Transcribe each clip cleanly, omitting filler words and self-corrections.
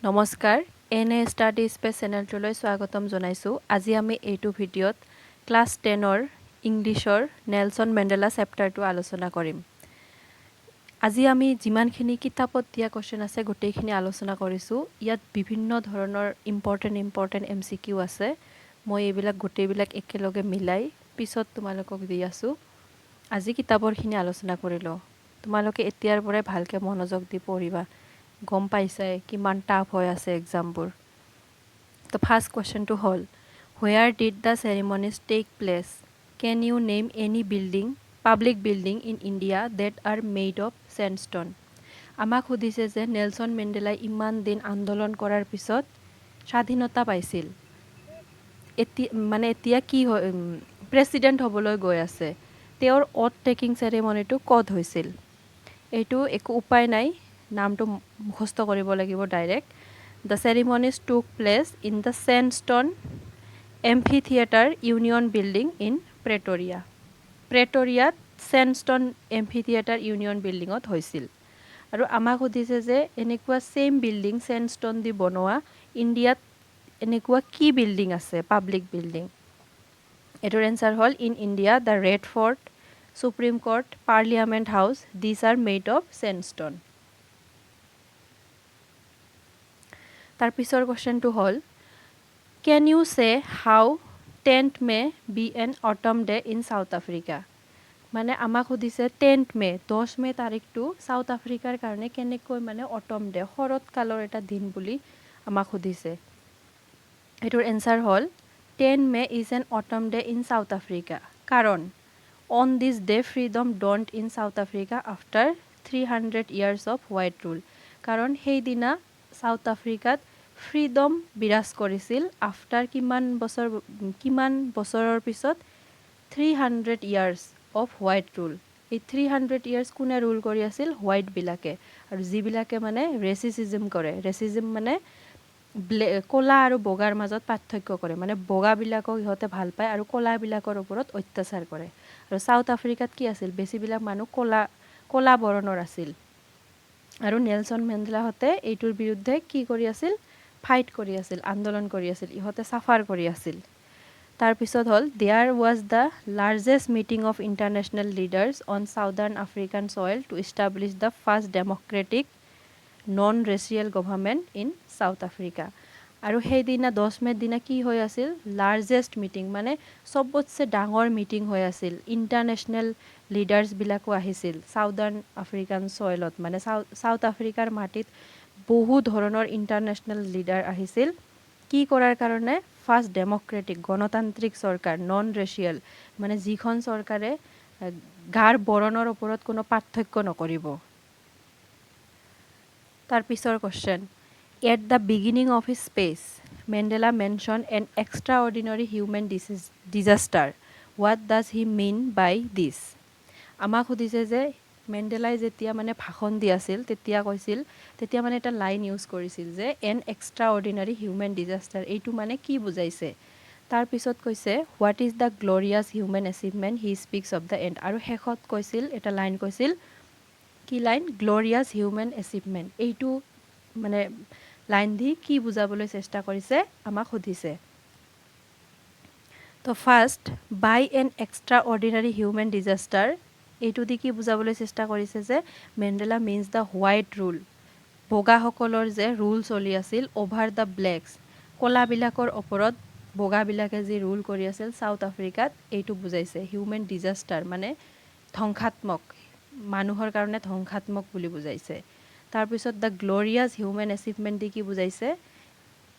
নমস্কাৰ এনে study space চেনেলটোলৈ স্বাগতম জনাইছোঁ আজি আমি এইটো ভিডিঅ'ত ক্লাছ 10ৰ ইংলিছৰ নেলছন মেণ্ডেলা চেপ্টাৰটো আলোচনা কৰিম আজি আমি যিমানখিনি কিতাপত দিয়া কোৱেশ্চন আছে গোটেইখিনি আলোচনা কৰিছোঁ ইয়াত বিভিন্ন ধৰণৰ ইম্পৰ্টেণ্ট MCQ আছে মই এইবিলাক গোটেইবিলাক একেলগে মিলাই পিছত তোমালোকক দি আছোঁ আজি কিতাপৰখিনি আলোচনা কৰিলোঁ তোমালোকে এতিয়াৰ পৰাই ভালকৈ মনোযোগ দি পঢ়িবা গম পাইছাই কিমান টাফ হৈ আছে এক্সামবোৰ তো ফাৰ্ষ্ট কোৱেশ্চনটো হ'ল where did the ceremonies take place can you name any building public building in India that are made of sandstone আমাক সুধিছে যে নেলছন মেণ্ডেলাই ইমান দিন আন্দোলন কৰাৰ পিছত স্বাধীনতা পাইছিল এতিয়া কি প্ৰেছিডেণ্ট হ'বলৈ গৈ আছে তেওঁৰ অথ টেকিং চেৰিমনিটো ক'ত হৈছিল এইটো একো উপায় নাই নামটো মুখস্থ কৰিব লাগিব direct the ceremonies took place in the sandstone amphitheatre union building in প্ৰেটৰিয়াত চেণ্ডষ্টন এম্ফি থিয়েটাৰ ইউনিয়ন বিল্ডিঙত হৈছিল আৰু আমাক সুধিছে যে এনেকুৱা ছেইম বিল্ডিং চেণ্ডষ্টন দি বনোৱা ইণ্ডিয়াত এনেকুৱা কি বিল্ডিং আছে পাব্লিক বিল্ডিং এটোৰ এনচাৰ হ'ল in India the Red Fort Supreme Court Parliament House this are made of sandstone তাৰ পিছৰ কোৱেশ্চনটো হ'ল can you say how 10th May be an autumn day in South Africa মানে আমাক সুধিছে 10th মে 10 মে তাৰিখটো চাউথ আফ্ৰিকাৰ কাৰণে কেনেকৈ মানে অটম ডে শৰৎকালৰ এটা দিন বুলি আমাক সুধিছে এইটোৰ এনচাৰ হ'ল 10 May is an autumn day in South Africa কাৰণ on this day freedom dawned in South Africa after 300 years of white rule কাৰণ সেইদিনা চাউথ আফ্ৰিকাত ফ্ৰীডম বিৰাজ কৰিছিল আফটাৰ কিমান বছৰৰ পিছত 300 years অফ হোৱাইট ৰুল এই 300 years কোনে ৰুল কৰি আছিল হোৱাইটবিলাকে আৰু যিবিলাকে মানে ৰেচিচিজম কৰে ৰেচিজম মানে ক'লা আৰু বগাৰ মাজত পাৰ্থক্য কৰে মানে বগাবিলাকক ইহঁতে ভাল পায় আৰু ক'লাবিলাকৰ ওপৰত অত্যাচাৰ কৰে আৰু চাউথ আফ্ৰিকাত কি আছিল বেছিবিলাক মানুহ ক'লা বৰণৰ আছিল আৰু নেলছন মেণ্ডেলাহঁতে এইটোৰ বিৰুদ্ধে কি কৰি আছিল ফাইট কৰি আছিল আন্দোলন কৰি আছিল ইহঁতে চাফাৰ কৰি আছিল তাৰপিছত হ'ল there was the largest meeting of international leaders on Southern African soil to establish the first democratic non racial government in South Africa আৰু সেইদিনা 10 মেৰ দিনা কি হৈ আছিল লাৰ্জেষ্ট মিটিং মানে চবতছে ডাঙৰ মিটিং হৈ আছিল ইণ্টাৰনেশ্যনেল লিডাৰ্ছবিলাকো আহিছিল চাউদাৰ্ণ আফ্ৰিকান ছইলত মানে চাউথ আফ্ৰিকাৰ মাটিত বহু ধৰণৰ ইণ্টাৰনেশ্যনেল লিডাৰ আহিছিল কি কৰাৰ কাৰণে ফাৰ্ষ্ট ডেম'ক্ৰেটিক গণতান্ত্ৰিক চৰকাৰ নন ৰেচিয়েল মানে যিখন চৰকাৰে গাৰ বৰণৰ ওপৰত কোনো পাৰ্থক্য নকৰিব তাৰ পিছৰ question at the beginning of his speech Mandela mention an extraordinary human disaster what does he mean by this আমাক সুধিছে যে মেণ্ডেলাই যেতিয়া মানে ভাষণ দি আছিল তেতিয়া মানে এটা লাইন ইউজ কৰিছিল যে an extraordinary human disaster এইটো মানে কি বুজাইছে তাৰপিছত কৈছে what is the glorious human achievement he speaks of the end আৰু শেষত কৈছিল এটা লাইন কৈছিল কি লাইন গ্ল'ৰিয়াছ হিউমেন এচিভমেণ্ট এইটো মানে লাইন দি কি বুজাবলৈ চেষ্টা কৰিছে আমাক সুধিছে তো first by an extraordinary human disaster এইটো দি কি বুজাবলৈ চেষ্টা কৰিছে যে Mandela means the white rule বগাসকলৰ যে ৰুল চলি আছিল অভাৰ দ্য ব্লেকছ ক'লাবিলাকৰ ওপৰত বগাবিলাকে যি ৰুল কৰি আছিল চাউথ আফ্ৰিকাত এইটো বুজাইছে হিউমেন ডিজাষ্টাৰ মানে ধ্বংসাত্মক মানুহৰ কাৰণে ধ্বংসাত্মক বুলি বুজাইছে তাৰপিছত দ্য গ্ল'ৰিয়াছ হিউমেন এচিভমেণ্ট দি কি বুজাইছে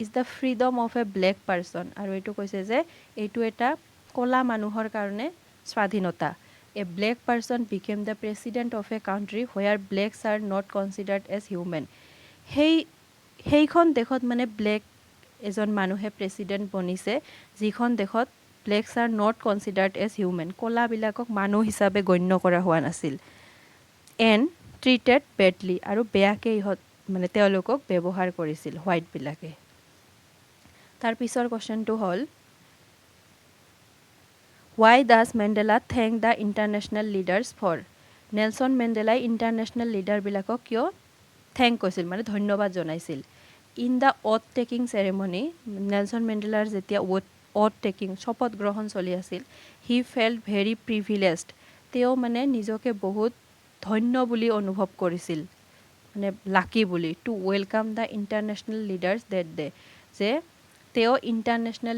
is the freedom of A black person আৰু এইটো কৈছে যে এইটো এটা ক'লা মানুহৰ কাৰণে স্বাধীনতা a black person became the president of a country where blacks are not considered as human সেইখন দেশত মানে ব্লেক এজন মানুহে প্ৰেছিডেণ্ট বনিছে যিখন দেশত blacks are not considered as human ক'লাবিলাকক মানুহ হিচাপে গণ্য কৰা হোৱা নাছিল এণ্ড ট্ৰিটেড বেডলি আৰু বেয়াকৈ মানে তেওঁলোকক ব্যৱহাৰ কৰিছিল হোৱাইটবিলাকে তাৰ পিছৰ কোৱেশ্চনটো হ'ল Why does Mandela thank the international leaders for? Nelson মেণ্ডেলাই ইণ্টাৰনেশ্যনেল লিডাৰবিলাকক কিয় থেংক কৈছিল মানে ধন্যবাদ জনাইছিল in the oath taking ceremony Nelson মেণ্ডেলাৰ যেতিয়া অথ টেকিং শপত গ্ৰহণ চলি আছিল হি ফেল্ট ভেৰি প্ৰিভিলেজড তেওঁ মানে নিজকে বহুত ধন্য বুলি অনুভৱ কৰিছিল মানে লাকি বুলি to welcome the international leaders that day যে তেওঁ ইণ্টাৰনেশ্যনেল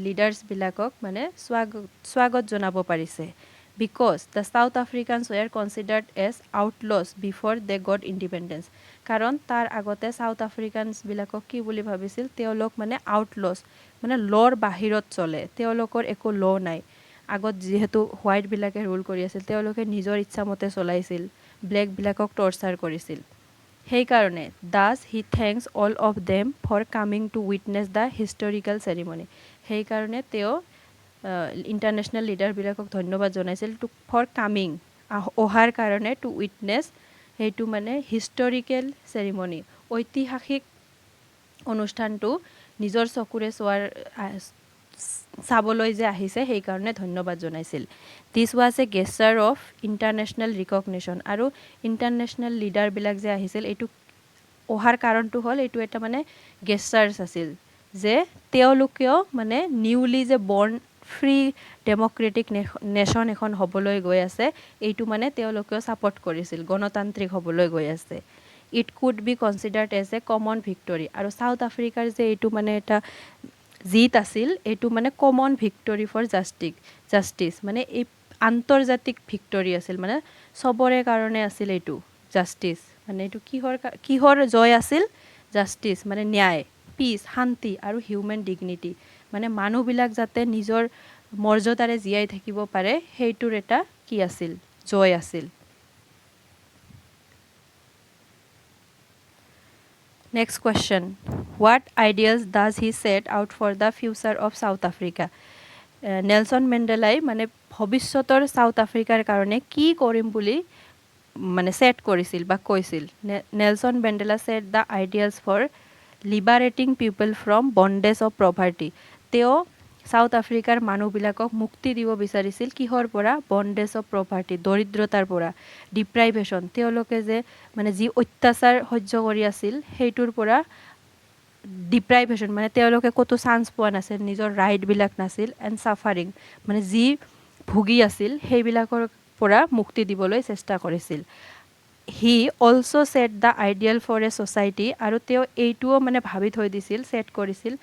লিডাৰ্ছবিলাকক মানে স্বাগত জনাব পাৰিছে because the South Africans were considered as outlaws before they got independence কাৰণ তাৰ আগতে চাউথ আফ্ৰিকানছবিলাকক কি বুলি ভাবিছিল তেওঁলোক মানে আউটলছ মানে ল'ৰ বাহিৰত চলে তেওঁলোকৰ একো ল' নাই আগত যিহেতু হোৱাইটবিলাকে ৰুল কৰি আছিল তেওঁলোকে নিজৰ ইচ্ছামতে চলাইছিল ব্লেকবিলাকক টৰ্চাৰ কৰিছিল সেইকাৰণে thus he thanks all of them for coming to witness the historical ceremony সেইকাৰণে তেওঁ ইণ্টাৰনেশ্যনেল লিডাৰবিলাকক ধন্যবাদ জনাইছিল টু ফৰ কামিং অহাৰ কাৰণে টু উইটনেছ সেইটো মানে হিষ্টৰিকেল চেৰিমনি ঐতিহাসিক অনুষ্ঠানটো নিজৰ চকুৰে চাবলৈ যে আহিছে সেইকাৰণে ধন্যবাদ জনাইছিল this was a gesture of international recognition আৰু ইণ্টাৰনেশ্যনেল লিডাৰবিলাক যে আহিছিল এইটো অহাৰ কাৰণটো হ'ল এইটো এটা মানে গেষ্টাৰ্ছ আছিল যে তেওঁলোকেও মানে নিউলি যে বৰ্ণ ফ্ৰী ডেমক্ৰেটিক নেশ্যন এখন হ'বলৈ গৈ আছে এইটো মানে তেওঁলোকেও ছাপৰ্ট কৰিছিল গণতান্ত্ৰিক হ'বলৈ গৈ আছে it could be considered as a common victory আৰু চাউথ আফ্ৰিকাৰ যে এইটো মানে এটা জিত আছিল এইটো মানে কমন ভিক্টৰী ফৰ জাষ্টিছ মানে এই আন্তৰ্জাতিক ভিক্টৰী আছিল মানে চবৰে কাৰণে আছিল এইটো জাষ্টিছ মানে এইটো কিহৰ জয় আছিল জাষ্টিছ মানে ন্যায় পিচ শান্তি আৰু হিউমেন ডিগনিটি মানে মানুহবিলাক যাতে নিজৰ মৰ্যাদাৰে জীয়াই থাকিব পাৰে সেইটোৰ এটা কি আছিল জয় আছিল next question what ideals does he set out for the future of South Africa Nelson মেণ্ডেলাই মানে ভৱিষ্যতৰ চাউথ আফ্ৰিকাৰ কাৰণে কি কৰিম বুলি মানে ছেট কৰিছিল বা কৈছিল Nelson Mandela set the ideals for liberating people from bondage of poverty তেওঁ চাউথ আফ্ৰিকাৰ মানুহবিলাকক মুক্তি দিব বিচাৰিছিল কিহৰ পৰা বণ্ডেজ অফ প্ৰভাৰ্টি দৰিদ্ৰতাৰ পৰা ডিপ্ৰাইভেশ্যন তেওঁলোকে যে মানে যি অত্যাচাৰ সহ্য কৰি আছিল সেইটোৰ পৰা ডিপ্ৰাইভেশ্যন মানে তেওঁলোকে ক'তো চান্স পোৱা নাছিল নিজৰ ৰাইটবিলাক নাছিল এণ্ড ছাফাৰিং মানে যি ভুগি আছিল সেইবিলাকৰ পৰা মুক্তি দিবলৈ চেষ্টা কৰিছিল he also' set the ideal for a society আৰু তেওঁ এইটোও মানে ভাবি থৈ দিছিল ছেট কৰিছিল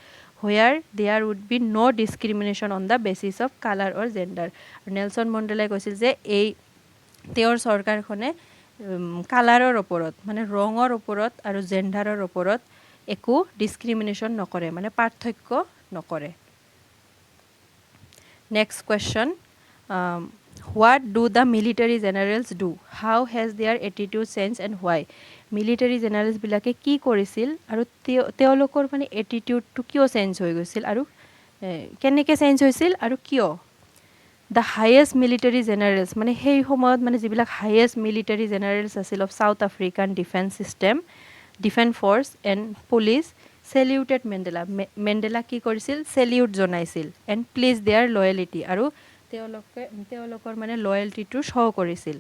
where there would be no' discrimination on the basis of colour or gender Nelson মেণ্ডেলাই কৈছিল যে এই তেওঁৰ চৰকাৰখনে কালাৰৰ ওপৰত মানে ৰঙৰ ওপৰত আৰু জেণ্ডাৰৰ ওপৰত একো ডিছক্ৰিমিনেশ্যন নকৰে মানে পাৰ্থক্য নকৰে next question what do the military generals do how has their attitude change and why military জেনেৰেলছবিলাকে কি কৰিছিল আৰু তেওঁলোকৰ মানে এটিটিউডটো কিয় চেঞ্জ হৈ গৈছিল আৰু কেনেকৈ চেঞ্জ হৈছিল আৰু কিয় দ্য হায়েষ্ট মিলিটাৰী জেনেৰেলছ মানে সেই সময়ত মানে যিবিলাক হায়েষ্ট মিলিটাৰী জেনেৰেলছ আছিল of South African defence system defence force and police saluted Mandela কি কৰিছিল চেলিউট জনাইছিল এণ্ড প্লিজ দেয়াৰ লয়েলিটি আৰু তেওঁলোকৰ মানে লয়েলিটিটো শ্ব' কৰিছিল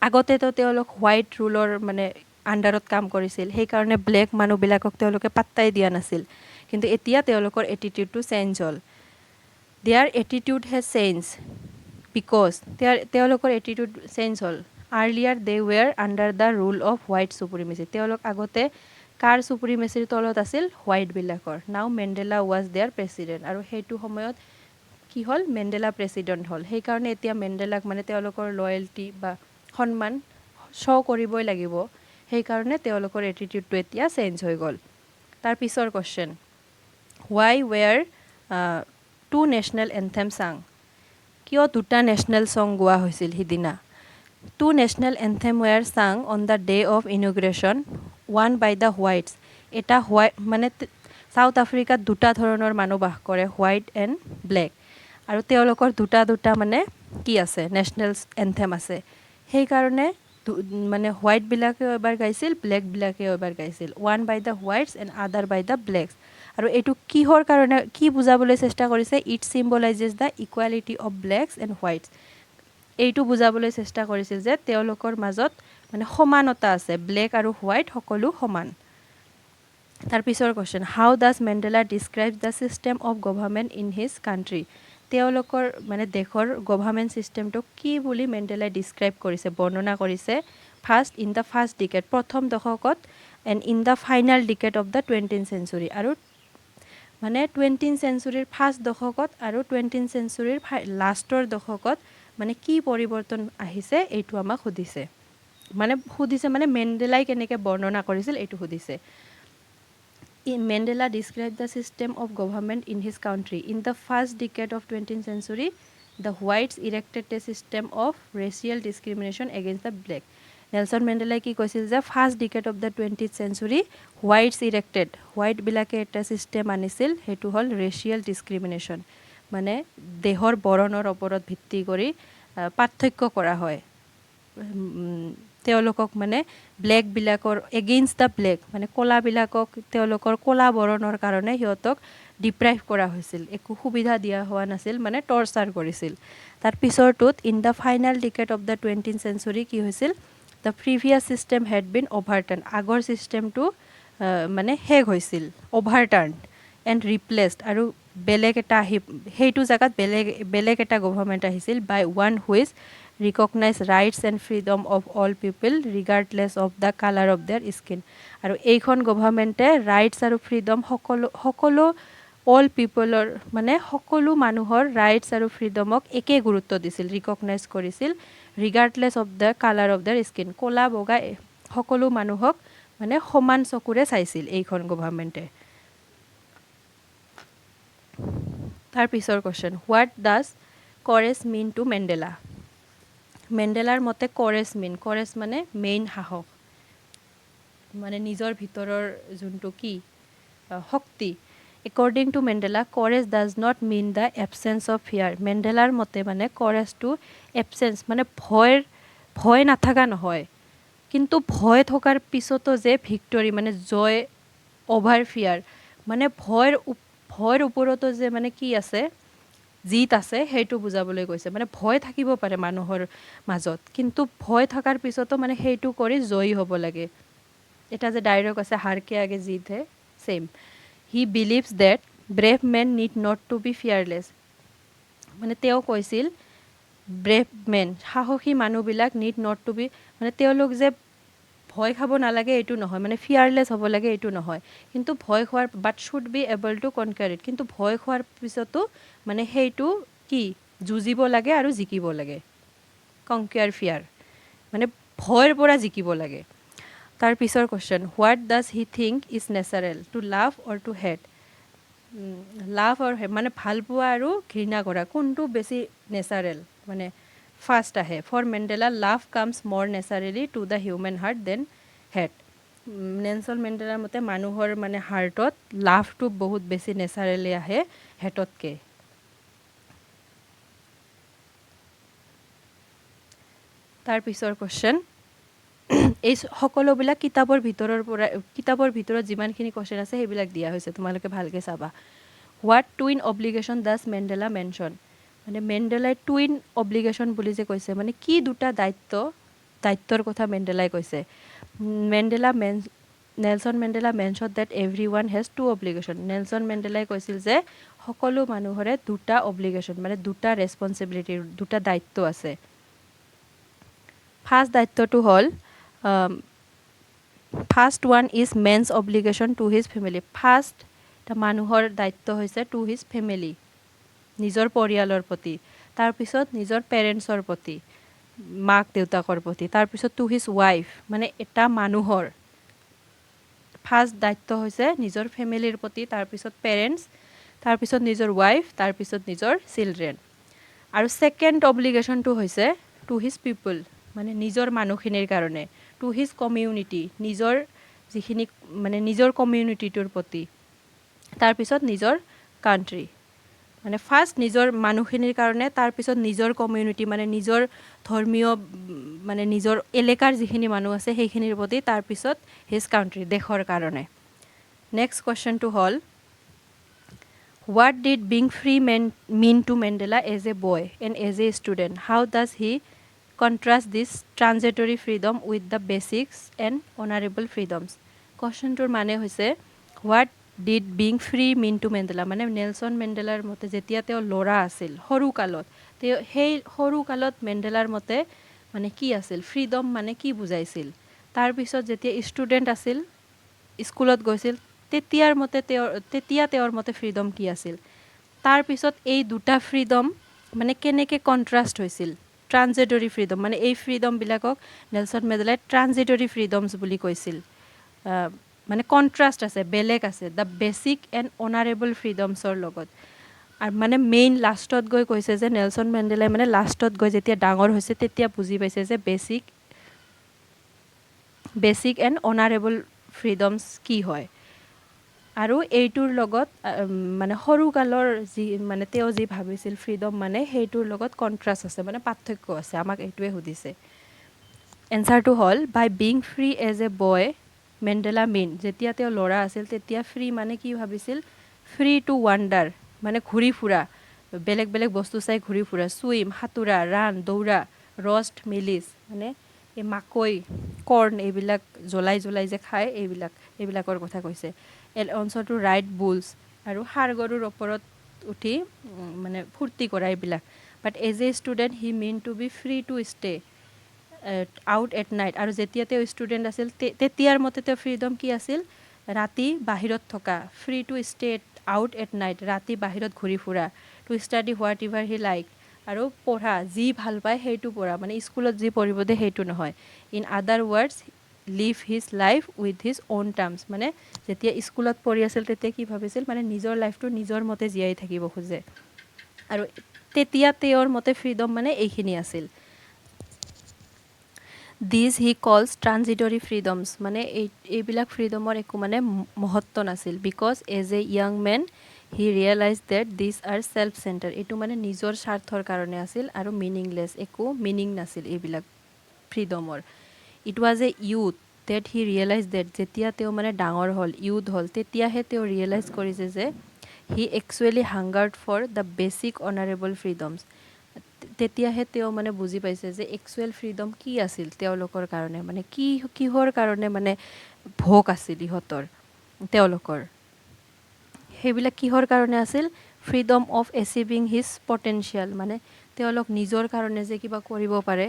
আগতেতো তেওঁলোক হোৱাইট ৰুলৰ মানে আণ্ডাৰত কাম কৰিছিল সেইকাৰণে ব্লেক মানুহবিলাকক তেওঁলোকে পাত্তাই দিয়া নাছিল কিন্তু এতিয়া তেওঁলোকৰ এটিটিউডটো চেঞ্জ হ'ল their attitude has change because তেওঁলোকৰ এটিটিউড চেঞ্জ হ'ল earlier they were under the rule of white supremacy তেওঁলোক আগতে কাৰ চুপ্ৰিমেচিৰ তলত আছিল হোৱাইটবিলাকৰ নাও মেণ্ডেলা ৱাজ দেয়াৰ প্ৰেছিডেণ্ট আৰু সেইটো সময়ত কি হ'ল মেণ্ডেলা প্ৰেছিডেণ্ট হ'ল সেইকাৰণে এতিয়া মেণ্ডেলাক মানে তেওঁলোকৰ লয়েলিটি বা সন্মান শ্ব' কৰিবই লাগিব সেইকাৰণে তেওঁলোকৰ এটিটিউডটো এতিয়া চেঞ্জ হৈ গ'ল তাৰ পিছৰ কুৱেশ্যন হোৱাই ৱেৰ টু নেশ্যনেল এন্থেম চাং কিয় দুটা নেশ্যনেল ছং গোৱা হৈছিল সিদিনা টু নেশ্যনেল এন্থেম ৱেৰ চাং on the day of ইনগ্ৰেশ্যন one by the হোৱাইটছ এটা হোৱাইট মানে চাউথ আফ্ৰিকাত দুটা ধৰণৰ মানুহ বাস কৰে হোৱাইট এণ্ড ব্লেক আৰু তেওঁলোকৰ দুটা মানে কি আছে নেশ্যনেল এন্থেম আছে সেইকাৰণে মানে হোৱাইটবিলাকেও এবাৰ গাইছিল ব্লেকবিলাকেও এবাৰ গাইছিল one by the whites and other by the ব্লেকছ আৰু এইটো কিহৰ কাৰণে কি বুজাবলৈ চেষ্টা কৰিছে it symbolises the equality of blacks and whites এইটো বুজাবলৈ চেষ্টা কৰিছিল যে তেওঁলোকৰ মাজত মানে সমানতা আছে ব্লেক আৰু হোৱাইট সকলো সমান তাৰ পিছৰ question, how does Mandela describe the system of government in his country? তেওঁলোকৰ মানে দেশৰ গভৰ্ণমেণ্ট ছিষ্টেমটোক কি বুলি মেণ্ডেলাই ডিছক্ৰাইব কৰিছে, বৰ্ণনা কৰিছে? First, in the first decade, প্ৰথম দশকত, and in the final decade of the 20th century, আৰু মানে 20th centuryৰ ফাৰ্ষ্ট দশকত আৰু 20th centuryৰ লাষ্টৰ দশকত মানে কি পৰিৱৰ্তন আহিছে এইটো আমাক সুধিছে। মানে মেণ্ডেলাই কেনেকৈ বৰ্ণনা কৰিছিল এইটো সুধিছে। Mandela described the system of government in his country. In the first decade of 20th century, the whites erected a system of racial discrimination against the black. Nelson Mandela কি কৈছিল যে first decade of the 20th century whites erected, হোৱাইটবিলাকে এটা system আনিছিল, সেইটো হ'ল racial discrimination, মানে দেহৰ বৰণৰ ওপৰত ভিত্তি কৰি পাৰ্থক্য কৰা হয়। তেওঁলোকক মানে ব্লেকবিলাকৰ এগেইনষ্ট দ্য ব্লেক, মানে ক'লাবিলাকক তেওঁলোকৰ ক'লা বৰণৰ কাৰণে সিহঁতক ডিপ্ৰাইভ কৰা হৈছিল, একো সুবিধা দিয়া হোৱা নাছিল, মানে টৰ্চাৰ কৰিছিল। তাৰ পিছৰটোত in the final decade of the 20th century কি হৈছিল? The previous system had been overturn, আগৰ ছিষ্টেমটো মানে শেষ হৈছিল, অভাৰটাৰ্ণ এণ্ড ৰিপ্লেচড, আৰু বেলেগ এটা সেইটো জেগাত বেলেগ এটা গভৰ্ণমেণ্ট আহিছিল, by one which recognise rights and freedom of all people regardless of the colour of their skin. আৰু এইখন গভৰ্ণমেণ্টে ৰাইটছ আৰু ফ্ৰীডম সকলো অল পিপলৰ মানে সকলো মানুহৰ ৰাইটছ আৰু ফ্ৰীডমক একে গুৰুত্ব দিছিল, ৰিকগনাইজ কৰিছিল, regardless of the colour of their skin, ক'লা বগা সকলো মানুহক মানে সমান চকুৰে চাইছিল এইখন গভৰ্ণমেণ্টে। তাৰ পিছৰ question, what does courage mean to Mandela? মেণ্ডেলাৰ মতে কৰেজ মানে মেইন সাহস, মানে নিজৰ ভিতৰৰ যোনটো কি শক্তি। According to Mandela, courage does not mean the absence of fear. মেণ্ডেলাৰ মতে মানে কৰেজটো এবচেঞ্চ মানে ভয় নাথাকা নহয়, কিন্তু ভয় থকাৰ পিছতো যে ভিক্টৰী মানে জয় অভাৰ ফিয়াৰ, মানে ভয়ৰ ওপৰতো যে মানে কি আছে, জিত আছে, সেইটো বুজাবলৈ কৈছে। মানে ভয় থাকিব পাৰে মানুহৰ মাজত, কিন্তু ভয় থকাৰ পিছতো মানে সেইটো কৰি জয়ী হ'ব লাগে। এটা যে ডাইলগ আছে, হাৰ কে আগে জিত হে, same. He believes that brave men need not to be fearless, মানে তেওঁ কৈছিল ব্ৰেভ মেন, সাহসী মানুহবিলাক নিড নট টু বি, মানে তেওঁলোক যে ভয় খাব নালাগে এইটো নহয়, মানে ফিয়াৰলেছ হ'ব লাগে এইটো নহয়, কিন্তু ভয় খোৱাৰ but should be able to conquer it, কিন্তু ভয় খোৱাৰ পিছতো মানে সেইটো কি যুঁজিব লাগে আৰু জিকিব লাগে, কনকাৰ ফিয়াৰ, মানে ভয়ৰ পৰা জিকিব লাগে। তাৰ পিছৰ question, what does he think is natural, to love or to hate? Love or মানে ভাল পোৱা আৰু ঘৃণা কৰা কোনটো বেছি নেচাৰেল, মানে ফাৰ্ষ্ট আহে। For Mandela love comes more naturally to the human heart than hate. Nelson মেণ্ডেলাৰ মতে মানুহৰ মানে হাৰ্টত লাভটো বহুত বেছি নেচাৰেলি আহে হেটতকৈ। তাৰ পিছৰ কুৱেশ্যন, এই সকলোবিলাক কিতাপৰ ভিতৰত যিমানখিনি কুৱেশ্যন আছে সেইবিলাক দিয়া হৈছে, তোমালোকে ভালকৈ চাবা। What twin obligation does Mandela mention? মানে মেণ্ডেলাই টুইন অব্লিগেশ্যন বুলি যে কৈছে, মানে কি দুটা দায়িত্বৰ কথা মেণ্ডেলাই কৈছে। Nelson Mandela mention that everyone has to obligation. Nelson মেণ্ডেলাই কৈছিল যে সকলো মানুহৰে দুটা অব্লিগেশ্যন, মানে দুটা ৰেছপনচিবিলিটি, দুটা দায়িত্ব আছে। ফাৰ্ষ্ট দায়িত্বটো হ'ল first one is মেনছ obligation to his family. First এটা মানুহৰ দায়িত্ব হৈছে টু হিজ ফেমিলি, নিজৰ পৰিয়ালৰ প্ৰতি। তাৰপিছত নিজৰ পেৰেণ্টছৰ প্ৰতি, মাক দেউতাকৰ প্ৰতি। তাৰপিছত টু হিজ ৱাইফ, মানে এটা মানুহৰ ফাৰ্ষ্ট দায়িত্ব হৈছে নিজৰ ফেমিলিৰ প্ৰতি, তাৰপিছত পেৰেণ্টছ, তাৰপিছত নিজৰ ৱাইফ, তাৰপিছত নিজৰ চিলড্ৰেন। আৰু ছেকেণ্ড অব্লিগেশ্যনটো হৈছে টু হিজ পিপল, মানে নিজৰ মানুহখিনিৰ কাৰণে। টু হিজ কমিউনিটি, নিজৰ যিখিনি মানে নিজৰ কমিউনিটিটোৰ প্ৰতি। তাৰপিছত নিজৰ কাণ্ট্ৰি, মানে ফাৰ্ষ্ট নিজৰ মানুহখিনিৰ কাৰণে, তাৰপিছত নিজৰ কমিউনিটি মানে নিজৰ ধৰ্মীয় মানে নিজৰ এলেকাৰ যিখিনি মানুহ আছে সেইখিনিৰ প্ৰতি, তাৰপিছত হিজ কাণ্ট্ৰি দেশৰ কাৰণে। নেক্সট কুৱেশ্যনটো হ'ল, what did being free mean to Mandela as a boy and as a student? How does he contrast this transitory freedom with the basics and honourable freedoms? কুৱেশ্যনটোৰ মানে হৈছে what did being free mean to Mandela মানে Nelson মেণ্ডেলাৰ মতে যেতিয়া তেওঁ ল'ৰা আছিল সৰুকালত তেওঁ সেই সৰুকালত মেণ্ডেলাৰ মতে মানে কি আছিল ফ্ৰীডম মানে কি বুজাইছিল তাৰপিছত যেতিয়া ষ্টুডেণ্ট আছিল স্কুলত গৈছিল তেতিয়া তেওঁৰ মতে ফ্ৰীডম কি আছিল তাৰপিছত এই দুটা ফ্ৰীডম মানে কেনেকৈ কণ্ট্ৰাষ্ট হৈছিল ট্ৰানজিটৰী ফ্ৰীডম মানে এই ফ্ৰীডমবিলাকক নেলছন মেণ্ডেলাই ট্ৰানজিটৰী ফ্ৰীডমছ বুলি কৈছিল মানে কণ্ট্ৰাষ্ট আছে বেলেগ আছে দ্য বেচিক এণ্ড অনাৰেবল ফ্ৰীডমছৰ লগত আৰু মানে মেইন লাষ্টত গৈ কৈছে যে নেলছন মেণ্ডেলাই মানে লাষ্টত গৈ যেতিয়া ডাঙৰ হৈছে তেতিয়া বুজি পাইছে যে বেচিক এণ্ড অনাৰেবল ফ্ৰীডমছ কি হয় আৰু এইটোৰ লগত মানে সৰুকালৰ যি মানে তেওঁ যি ভাবিছিল ফ্ৰীডম মানে সেইটোৰ লগত কণ্ট্ৰাষ্ট আছে মানে পাৰ্থক্য আছে আমাক এইটোৱে সুধিছে এনচাৰটো হ'ল by being free as a boy Mandela mean যেতিয়া তেওঁ ল'ৰা আছিল তেতিয়া ফ্ৰী মানে কি ভাবিছিল ফ্ৰী টু ৱাণ্ডাৰ মানে ঘূৰি ফুৰা বেলেগ বেলেগ বস্তু চাই ঘূৰি ফুৰা চুইম সাঁতোৰা ৰাণ দৌৰা ৰষ্ট মিলিছ মানে এই মাকৈ কৰ্ণ এইবিলাক জ্বলাই যে খায় এইবিলাকৰ কথা কৈছে অঞ্চলটো ৰাইড বুলছ আৰু ষাঁড় গৰুৰ ওপৰত উঠি মানে ফূৰ্তি কৰা এইবিলাক but as a student he mean to be free to stay out at night আৰু যেতিয়া তেওঁ ষ্টুডেণ্ট আছিল তেতিয়াৰ মতে তেওঁ ফ্ৰীডম কি আছিল ৰাতি বাহিৰত থকা free to stay out at night ৰাতি বাহিৰত ঘূৰি ফুৰা two study what ever he like আৰু পঢ়া যি ভাল পায় সেইটো পঢ়া মানে স্কুলত যি পঢ়িব দিয়ে সেইটো নহয় in other words live his life with his own terms মানে যেতিয়া স্কুলত পঢ়ি আছিল তেতিয়া কি ভাবিছিল মানে নিজৰ লাইফটো নিজৰ মতে জীয়াই থাকিব খোজে আৰু তেতিয়া তেওঁৰ মতে ফ্ৰীডম মানে এইখিনি আছিল these he calls transitory freedoms মানে এইবিলাক ফ্ৰীডমৰ একো মানে মহত্ব নাছিল because as a young man he realise that these are self centre এইটো মানে নিজৰ স্বাৰ্থৰ কাৰণে আছিল আৰু মিনিংলেছ একো মিনিং নাছিল এইবিলাক ফ্ৰীডমৰ it was a youth that he realise that যেতিয়া তেওঁ মানে ডাঙৰ হ'ল ইউথ হ'ল তেতিয়াহে তেওঁ ৰিয়েলাইজ কৰিছে যে he actually hungered for the basic honourable freedoms তেতিয়াহে তেওঁ মানে বুজি পাইছে যে একচুৱেল ফ্ৰীডম কি আছিল তেওঁলোকৰ কাৰণে মানে কিহৰ কাৰণে মানে ভোগ আছিল তেওঁলোকৰ সেইবিলাক কিহৰ কাৰণে আছিল ফ্ৰীডম অফ এচিভিং হিজ পটেনচিয়েল মানে তেওঁলোক নিজৰ কাৰণে যে কিবা কৰিব পাৰে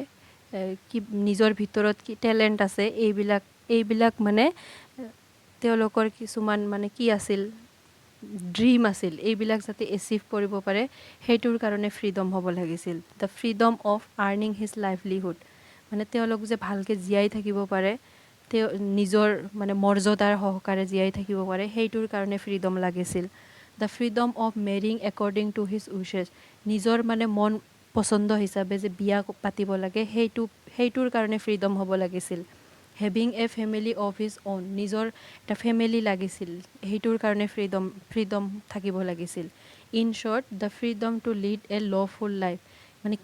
কি নিজৰ ভিতৰত কি টেলেণ্ট আছে এইবিলাক মানে তেওঁলোকৰ কিছুমান মানে কি আছিল ড্ৰিম আছিল এইবিলাক যাতে এচিভ কৰিব পাৰে সেইটোৰ কাৰণে ফ্ৰীডম হ'ব লাগিছিল the freedom of earning his livelihood মানে তেওঁলোক যে ভালকৈ জীয়াই থাকিব পাৰে তেওঁ নিজৰ মানে মৰ্যাদাৰ সহকাৰে জীয়াই থাকিব পাৰে সেইটোৰ কাৰণে ফ্ৰীডম লাগিছিল the freedom of marrying according to his wishes নিজৰ মানে মন পচন্দ হিচাপে যে বিয়া পাতিব লাগে সেইটোৰ কাৰণে ফ্ৰীডম হ'ব লাগিছিল having a family of his on নিজৰ এটা ফেমিলি লাগিছিল সেইটোৰ কাৰণে ফ্ৰীডম থাকিব লাগিছিল in short the freedom to lead a lawful life মানে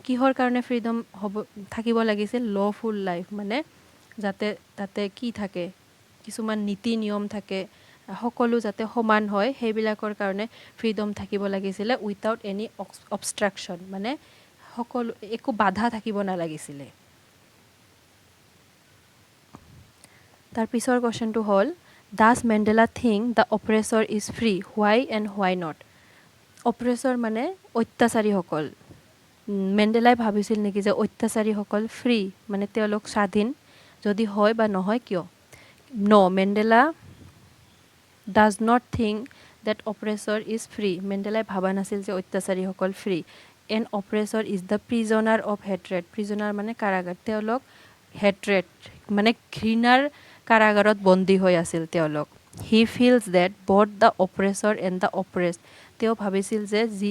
কিহৰ কাৰণে ফ্ৰীডম থাকিব লাগিছিল লফুল লাইফ মানে যাতে তাতে কি থাকে কিছুমান নীতি নিয়ম থাকে সকলো যাতে সমান হয় সেইবিলাকৰ কাৰণে ফ্ৰীডম থাকিব লাগিছিলে উইথাউট এনি অবষ্ট্ৰাকশ্যন মানে সকলো একো বাধা থাকিব নালাগিছিলে তাৰ পিছৰ কুৱেশ্যনটো হ'ল does Mandela think the অপ্ৰেছৰ is free why and why not অপ্ৰেছৰ মানে অত্যাচাৰীসকল মেণ্ডেলাই ভাবিছিল নেকি যে অত্যাচাৰীসকল ফ্ৰী মানে তেওঁলোক স্বাধীন যদি হয় বা নহয় কিয় Mandela does not think that oppressor is free মেণ্ডেলাই ভাবা নাছিল যে অত্যাচাৰীসকল free and oppressor is the prisoner of hatred prisoner মানে কাৰাগাৰ তেওঁলোক হেট্ৰেড মানে ঘৃণাৰ কাৰাগাৰত বন্দী হৈ আছিল তেওঁলোক he feels that both the oppressor and the oppressed তেওঁ ভাবিছিল যে যি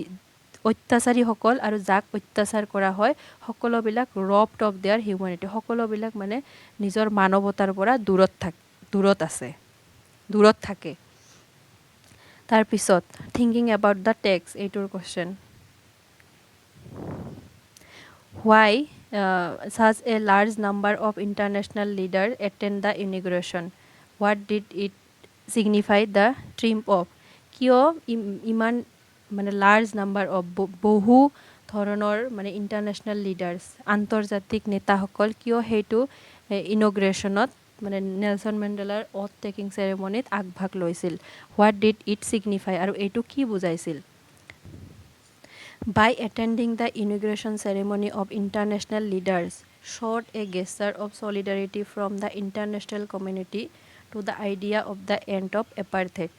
অত্যাচাৰীসকল আৰু যাক অত্যাচাৰ কৰা হয় সকলোবিলাক ৰবড অফ দেয়াৰ হিউমেনিটি সকলোবিলাক মানে নিজৰ মানৱতাৰ পৰা দূৰত থাকে তাৰপিছত থিংকিং এবাউট দ্য টেক্স এইটোৰ question why such a large number of international leaders attend the inauguration what did it signify the triumph of কিয় ইমান মানে লাৰ্জ নাম্বাৰ অফ বহু ধৰণৰ মানে ইণ্টাৰনেশ্যনেল লিডাৰ্ছ আন্তৰ্জাতিক নেতাসকল কিয় সেইটো ইনগ্ৰেশ্যনত মানে নেলছন মেণ্ডেলাৰ অথ টেকিং চেৰেমনিত আগভাগ লৈছিল. হোৱাট ডিড ইট ছিগনিফাই, আৰু এইটো কি বুজাইছিল? By attending the inauguration ceremony of international leaders showed a gesture of solidarity from the international community to the idea of the end of apartheid.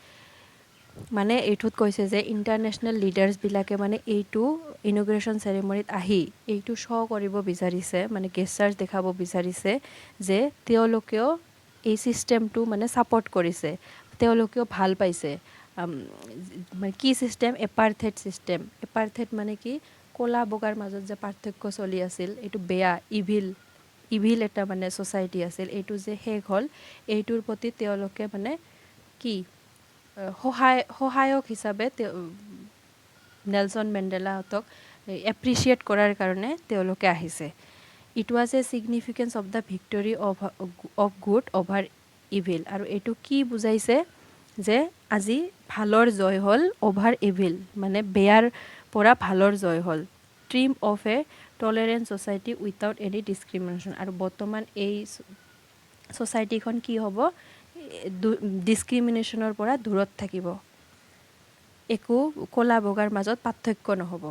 মানে এইটোত কৈছে যে ইণ্টাৰনেশ্যনেল লিডাৰ্ছবিলাকে মানে এইটো ইনগ্ৰেশ্যন চেৰেমনিত আহি এইটো শ্ব' কৰিব বিচাৰিছে, মানে গেষ্টাৰ্ছ দেখাব বিচাৰিছে যে তেওঁলোকেও এই ছিষ্টেমটো মানে ছাপৰ্ট কৰিছে, তেওঁলোকেও ভাল পাইছে. মানে কি ছিষ্টেম? এপাৰ্থেড ছিষ্টেম. এপাৰ্থেড মানে কি? ক'লা বগাৰ মাজত যে পাৰ্থক্য চলি আছিল, এইটো বেয়া, ইভিল এটা মানে ছ'চাইটি আছিল, এইটো যে শেষ হ'ল, এইটোৰ প্ৰতি তেওঁলোকে মানে কি সহায়ক হিচাপে নেলছন মেণ্ডেলাহঁতক এপ্ৰিচিয়েট কৰাৰ কাৰণে তেওঁলোকে আহিছে. It was A significance of the victory of good over evil. আৰু এইটো কি বুজাইছে? যে আজি ভালৰ জয় হ'ল অভাৰ ইভিল, মানে বেয়াৰ পৰা ভালৰ জয় হ'ল. Dream of a tolerant society without any discrimination. আৰু বৰ্তমান এই ছ'চাইটিখন কি হ'ব? ডিছক্ৰিমিনেশ্যনৰ পৰা দূৰত থাকিব, একো ক'লা বগাৰ মাজত পাৰ্থক্য নহ'ব.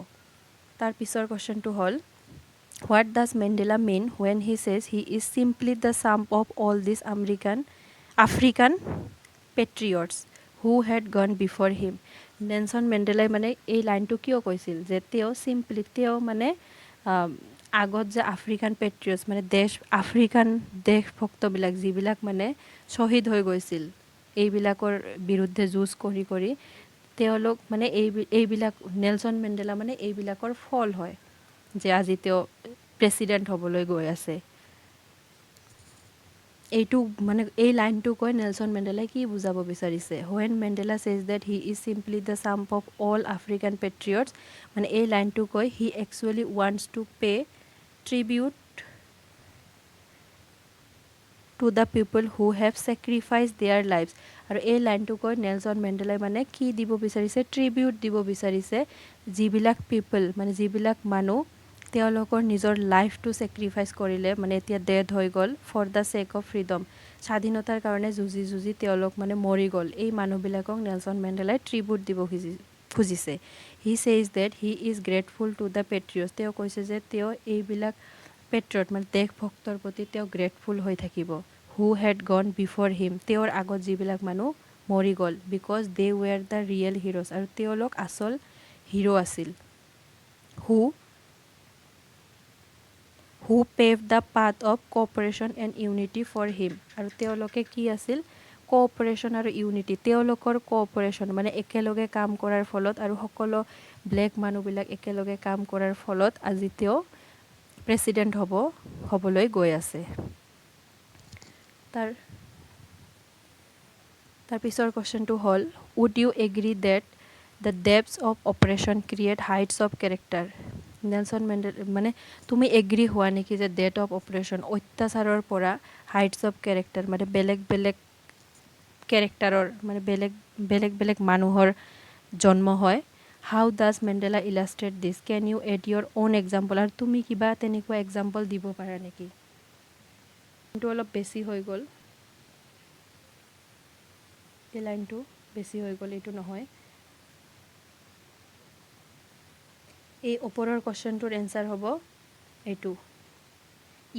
তাৰ পিছৰ কুৱেশ্যনটো হ'ল, what does Mandela mean when he says he is simply the sum of all this African patriots who had gone before him. Nelson মেণ্ডেলাই মানে এই লাইনটো কিয় কৈছিল? যে তেওঁ মানে আগত যে আফ্ৰিকান পেট্ৰিয়টছ মানে আফ্ৰিকান দেশভক্তবিলাক যিবিলাক মানে শ্বহীদ হৈ গৈছিল এইবিলাকৰ বিৰুদ্ধে যুঁজ কৰি তেওঁলোক মানে এইবিলাক নেলছন মেণ্ডেলা মানে এইবিলাকৰ ফল হয়, যে আজি তেওঁ প্ৰেছিডেণ্ট হ'বলৈ গৈ আছে. এইটো মানে এই লাইনটো কৈ নেলছন মেণ্ডেলাই কি বুজাব বিচাৰিছে? When Mandela says that he is simply the sum of all African patriots, মানে এই লাইনটো কৈ he actually wants to pay tribute to the people who have sacrifice their lives. আৰু এই লাইনটো কৈ নেলছন মেণ্ডেলাই মানে কি দিব বিচাৰিছে? ট্ৰিবিউট দিব বিচাৰিছে যিবিলাক পিপল, মানে যিবিলাক মানুহ তেওঁলোকৰ নিজৰ লাইফটো ছেক্ৰিফাইচ কৰিলে, মানে এতিয়া ডেড হৈ গ'ল, for the sake of freedom, স্বাধীনতাৰ কাৰণে যুঁজি তেওঁলোক মানে মৰি গ'ল. এই মানুহবিলাকক নেলছন মেণ্ডেলাই ট্ৰিবিউট দিব খুজিছে. He says that he is grateful to the patriots. তেওঁ কৈছে যে তেওঁ এইবিলাক পেট্ৰিয়ট মানে দেশভক্তৰ প্ৰতি তেওঁ গ্ৰেটফুল হৈ থাকিব. হু হেড গন বিফৰ হিম, তেওঁৰ আগত যিবিলাক মানুহ মৰি গ'ল, because they were the real heroes, আৰু তেওঁলোক আচল হিৰ' আছিল. Who pave the path of cooperation and unity for him. আৰু তেওঁলোকে কি আছিল? কোঅপাৰেশ্যন আৰু ইউনিটি. তেওঁলোকৰ কোঅপাৰেশ্যন মানে একেলগে কাম কৰাৰ ফলত, আৰু সকলো ব্লেক মানুহবিলাক একেলগে কাম কৰাৰ ফলত আজি তেওঁ প্ৰেছিডেণ্ট হ'বলৈ গৈ আছে. তাৰ পিছৰ কুৱেশ্যনটো হ'ল, would you agree that the depths of oppression create heights of character. Nelson Mandela মানে তুমি এগ্ৰি হোৱা নেকি যে ডেট অফ অপাৰেশ্যন অত্যাচাৰৰ পৰা হাইটছ অফ কেৰেক্টাৰ, মানে বেলেগ কেৰেক্টাৰৰ মানে বেলেগ মানুহৰ জন্ম হয়. How does Mandela illustrate this? Can you add your own example? আৰু তুমি কিবা তেনেকুৱা এক্সাম্পল দিব পাৰা নেকি? এইটো অলপ বেছি হৈ গ'ল, এই লাইনটো বেছি হৈ গ'ল, এইটো নহয়. এই ওপৰৰ কুৱেশ্যনটোৰ এনচাৰ হ'ব এইটো.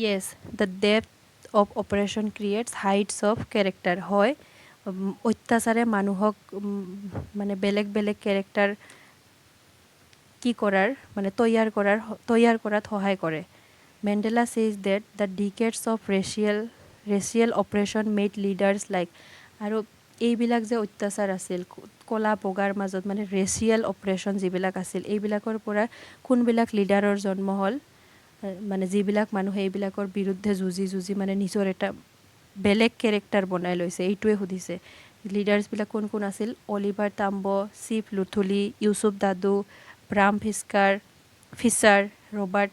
Yes, the depth of oppression creates heights of character. হয়, অত্যাচাৰে মানুহক মানে বেলেগ কেৰেক্টাৰ কি কৰাৰ মানে তৈয়াৰ কৰাত সহায় কৰে. Mandela says that the decades of racial oppression made leaders like. আৰু এইবিলাক যে অত্যাচাৰ আছিল ক'লা বগাৰ মাজত, মানে ৰেচিয়েল অপাৰেশ্যন যিবিলাক আছিল, এইবিলাকৰ পৰা কোনবিলাক লিডাৰৰ জন্ম হ'ল? মানে যিবিলাক মানুহে এইবিলাকৰ বিৰুদ্ধে যুঁজি মানে নিজৰ এটা বেলেগ কেৰেক্টাৰ বনাই লৈছে, এইটোৱে সুধিছে. লিডাৰ্ছবিলাক কোন আছিল? অলিভাৰ টাম্ব, চিফ লুথুলি, ইউচুফ দাদু, ব্ৰাম ফিছাৰ, ৰবাৰ্ট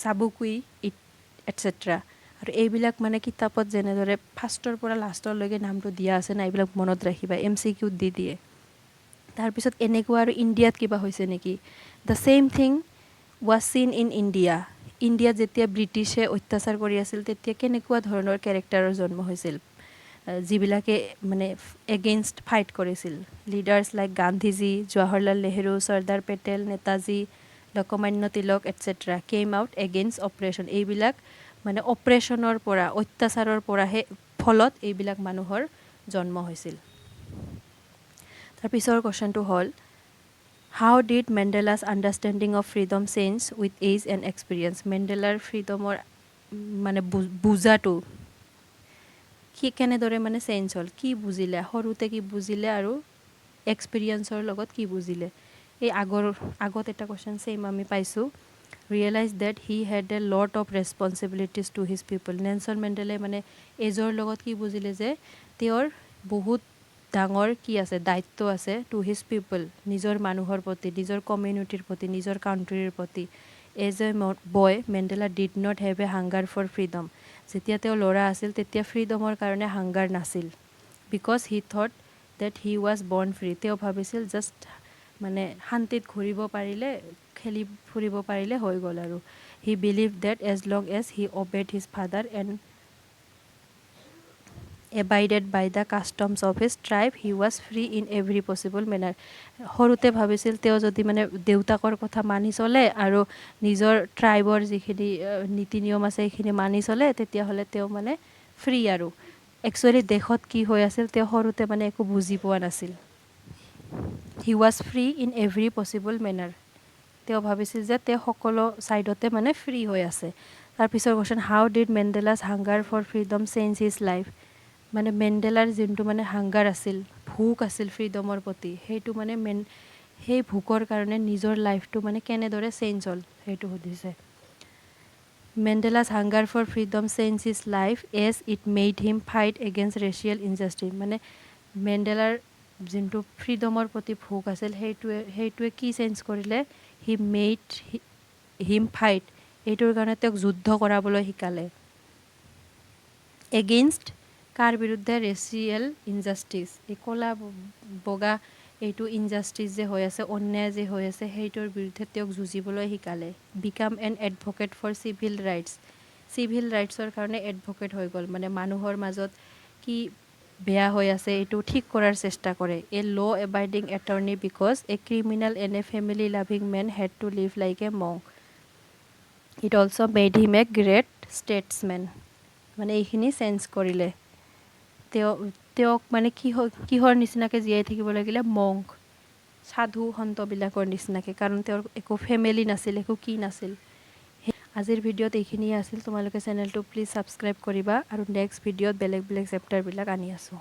চাবুকুই এটচেট্ৰা. আৰু এইবিলাক মানে কিতাপত যেনেদৰে ফাৰ্ষ্টৰ পৰা লাষ্টলৈকে নামটো দিয়া আছে না, এইবিলাক মনত ৰাখিবা, MCQত দি দিয়ে. তাৰপিছত এনেকুৱা আৰু ইণ্ডিয়াত কিবা হৈছে নেকি? দ্য ছেইম থিং ৱাজ চিন ইন ইণ্ডিয়া. ইণ্ডিয়াত যেতিয়া ব্ৰিটিছে অত্যাচাৰ কৰি আছিল তেতিয়া কেনেকুৱা ধৰণৰ কেৰেক্টাৰৰ জন্ম হৈছিল যিবিলাকে মানে এগেইনষ্ট ফাইট কৰিছিল leaders like Gandhiji Jawaharlal Nehru Sardar Patel Netaji Lokmanya Tilak etcetera came out against operation এইবিলাক মানে অপাৰেশ্যনৰ পৰা অত্যাচাৰৰ পৰাহে ফলত এইবিলাক মানুহৰ জন্ম হৈছিল তাৰপিছৰ কুৱেশ্যনটো হ'ল how did Mandela's understanding of freedom change with age and experience মেণ্ডেলাৰ ফ্ৰীডমৰ মানে বুজাটো কি কেনেদৰে মানে চেঞ্জ হ'ল কি বুজিলে সৰুতে কি বুজিলে আৰু এক্সপিৰিয়েঞ্চৰ লগত কি বুজিলে এই আগত এটা কুৱেশ্যন চেম আমি পাইছোঁ realise that he had a lot of responsibilities to his people Nelson মেণ্ডেলাই মানে এজৰ লগত কি বুজিলে যে তেওঁৰ বহুত ডাঙৰ কি আছে দায়িত্ব আছে টু হিজ পিপল নিজৰ মানুহৰ প্ৰতি নিজৰ কমিউনিটিৰ প্ৰতি নিজৰ কাউণ্ট্ৰিৰ প্ৰতি as a boy Mandela did not have a hunger for freedom যেতিয়া তেওঁ ল'ৰা আছিল তেতিয়া ফ্ৰীডমৰ কাৰণে হাংগাৰ নাছিল because he thought date he was বৰ্ণ ফ্ৰী তেওঁ ভাবিছিল জাষ্ট মানে শান্তিত ঘূৰিব পাৰিলে খেলি ফুৰিব পাৰিলে হৈ গ'ল আৰু he believe that as long as he obeyed his father and abided by the customs of his tribe he was free in every possible manner সৰুতে ভাবিছিল তেওঁ যদি মানে দেউতাকৰ কথা মানি চলে আৰু নিজৰ ট্ৰাইবৰ যিখিনি নীতি নিয়ম আছে সেইখিনি মানি চলে তেতিয়াহ'লে তেওঁ মানে ফ্ৰী আৰু একচুৱেলি দেশত কি হৈ আছিল তেওঁ সৰুতে মানে একো বুজি পোৱা নাছিল he was free in every possible manner তেওঁ ভাবিছিল যে তেওঁ সকলো ছাইডতে মানে ফ্ৰী হৈ আছে তাৰপিছৰ question how did Mandela's hunger for freedom change his life মানে মেণ্ডেলাৰ যোনটো মানে হাংগাৰ আছিল ভোক আছিল ফ্ৰীডমৰ প্ৰতি সেইটো মানে সেই ভোকৰ কাৰণে নিজৰ লাইফটো মানে কেনেদৰে চেঞ্জ হ'ল সেইটো সুধিছে Mandela's hunger for freedom change his life as it made him fight against racial injustice মানে মেণ্ডেলাৰ যোনটো ফ্ৰীডমৰ প্ৰতি ভোক আছিল সেইটোৱে কি চেঞ্জ কৰিলে হি মেড হিম ফাইট এইটোৰ কাৰণে তেওঁক যুদ্ধ কৰাবলৈ শিকালে এগেইনষ্ট কাৰ বিৰুদ্ধে ৰেচিয়েল ইনজাষ্টিছ এই ক'লা বগা এইটো ইনজাষ্টিছ যে হৈ আছে অন্যায় যে হৈ আছে সেইটোৰ বিৰুদ্ধে তেওঁক যুঁজিবলৈ শিকালে became an advocate for civil ৰাইটছৰ কাৰণে এডভকেট হৈ গ'ল মানে মানুহৰ মাজত কি বেয়া হৈ আছে এইটো ঠিক কৰাৰ চেষ্টা কৰে a law' abiding attorney because a criminal and a family loving man had to live like a monk it also' made him a great statesman মানে এইখিনি চেঞ্জ কৰিলে তেওঁক মানে কিহৰ নিচিনাকৈ জীয়াই থাকিব লাগিলে মংক সাধু সন্তবিলাকৰ নিচিনাকৈ কাৰণ তেওঁৰ একো ফেমিলি নাছিল একো কি নাছিল আজিৰ ভিডিঅ'ত এইখিনিয়ে আছিল তোমালোকে চেনেলটো প্লিজ ছাবস্ক্ৰাইব কৰিবা আৰু নেক্সট ভিডিঅ'ত বেলেগ চেপ্টাৰবিলাক আনি আছোঁ